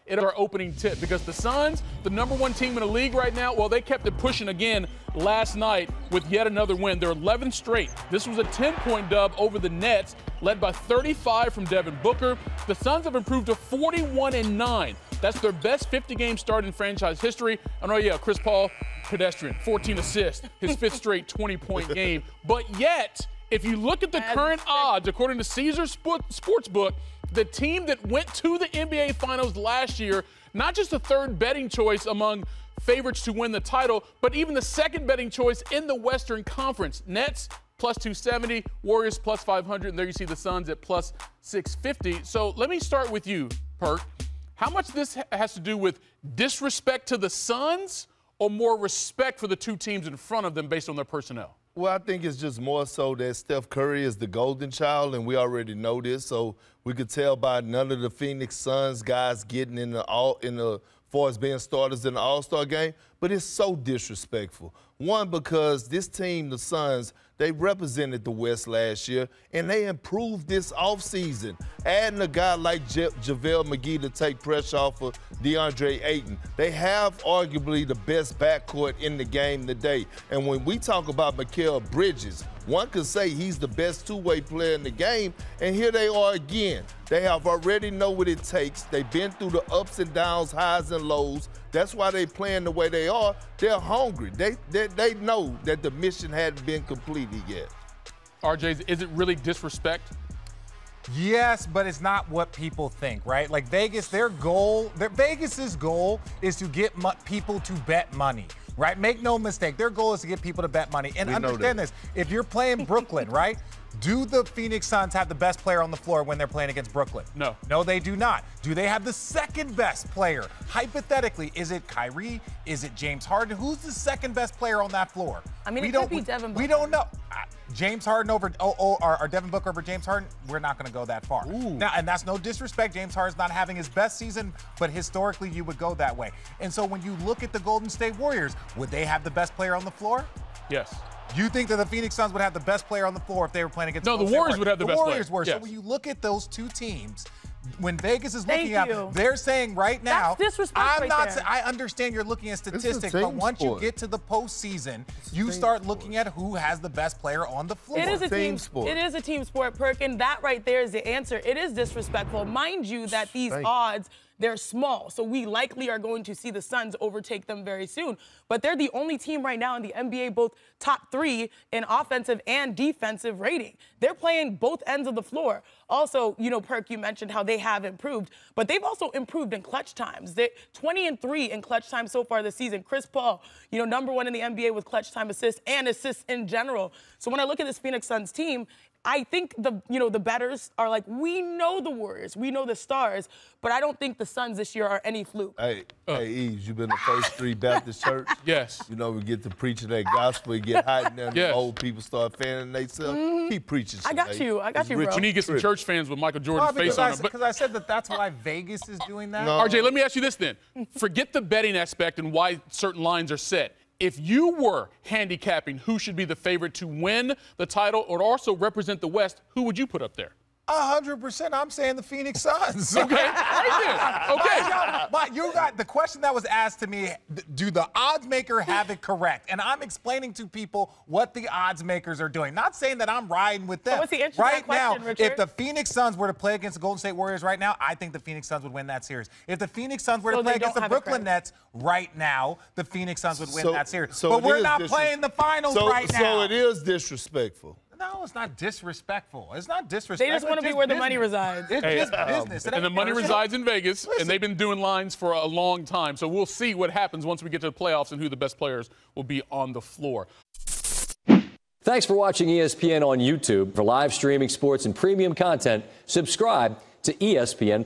It's our opening tip because the Suns, the #1 team in the league right now, well, they kept it pushing again last night with yet another win. They're 11th straight. This was a 10-point dub over the Nets, led by 35 from Devin Booker. The Suns have improved to 41-9. That's their best 50-game start in franchise history. And oh yeah, Chris Paul, pedestrian, 14 assists, his 5th straight 20-point game. But yet, if you look at the current odds, according to Caesars Sportsbook, the team that went to the NBA Finals last year, not just the 3rd betting choice among favorites to win the title, but even the 2nd betting choice in the Western Conference. Nets plus 270, Warriors plus 500, and there you see the Suns at plus 650. So let me start with you, Perk. How much this has to do with disrespect to the Suns or more respect for the two teams in front of them based on their personnel? Well, I think it's just more so that Steph Curry is the golden child, and we already know this. So we could tell by none of the Phoenix Suns guys getting in the far as being starters in the All-Star game. But it's so disrespectful. One, because this team, the Suns, they represented the West last year, and they improved this offseason. Adding a guy like JaVale McGee to take pressure off of DeAndre Ayton. They have arguably the best backcourt in the game today. And when we talk about Mikal Bridges, one could say he's the best two-way player in the game, and here they are again. They have already know what it takes. They've been through the ups and downs, highs and lows. That's why they playing the way they are. They're hungry. They know that the mission hadn't been completed yet. RJ, is it really disrespect? Yes, but it's not what people think, right? Like Vegas, Vegas's goal is to get people to bet money, right? Make no mistake, their goal is to get people to bet money. And understand this, if you're playing Brooklyn, right? Do the Phoenix Suns have the best player on the floor when they're playing against Brooklyn? No. No, they do not. Do they have the 2nd best player? Hypothetically, is it Kyrie? Is it James Harden? Who's the 2nd best player on that floor? I mean, it could be Devin Booker. We don't know. James Harden over or Devin Booker over James Harden, we're not going to go that far. Now, and that's no disrespect. James Harden's not having his best season, but historically you would go that way. And so when you look at the Golden State Warriors, would they have the best player on the floor? Yes. You think that the Phoenix Suns would have the best player on the floor if they were playing against the Warriors would have the best player. The Warriors were. Yes. So when you look at those two teams, when Vegas is looking at, they're saying right now, that's disrespect I understand you're looking at statistics, but once you get to the postseason, you start looking at who has the best player on the floor. It is a team sport. It is a team sport, Perk, and that right there is the answer. It is disrespectful. Mind you that these odds, they're small, so we likely are going to see the Suns overtake them very soon. But they're the only team right now in the NBA, both top 3 in offensive and defensive rating. They're playing both ends of the floor. Also, you know, Perk, you mentioned how they have improved, but they've also improved in clutch times. They're 20-3 in clutch time so far this season. Chris Paul, you know, #1 in the NBA with clutch time assists and assists in general. So when I look at this Phoenix Suns team, I think the bettors are like, we know the Warriors, we know the stars, but I don't think the Suns this year are any fluke. Hey, Eves, you've been to First Street Baptist Church? Yes. You know, we get to preaching that gospel, you get hot in there, and the old people start fanning themselves. Keep preaching. I got you, bro. We need to get some church fans with Michael Jordan's face on them. Because I said that's why Vegas is doing that. No. RJ, let me ask you this then. Forget the betting aspect and why certain lines are set. If you were handicapping who should be the favorite to win the title or also represent the West, who would you put up there? 100%. I'm saying the Phoenix Suns. Okay, right then. Okay. But you got the question that was asked to me, do the odds maker have it correct? And I'm explaining to people what the odds makers are doing. Not saying that I'm riding with them. What's the answer right to that question, now, Richard? if the Phoenix Suns were to play against the Golden State Warriors right now, I think the Phoenix Suns would win that series. If the Phoenix Suns were to play against the Brooklyn Nets right now, the Phoenix Suns would win that series. But we're not playing the finals right now. So it is disrespectful. No, it's not disrespectful. It's not disrespectful. They just want to be where the money resides. It's just business. And the money resides in Vegas, and they've been doing lines for a long time. So we'll see what happens once we get to the playoffs and who the best players will be on the floor. Thanks for watching ESPN on YouTube. For live streaming sports and premium content, subscribe to ESPN+.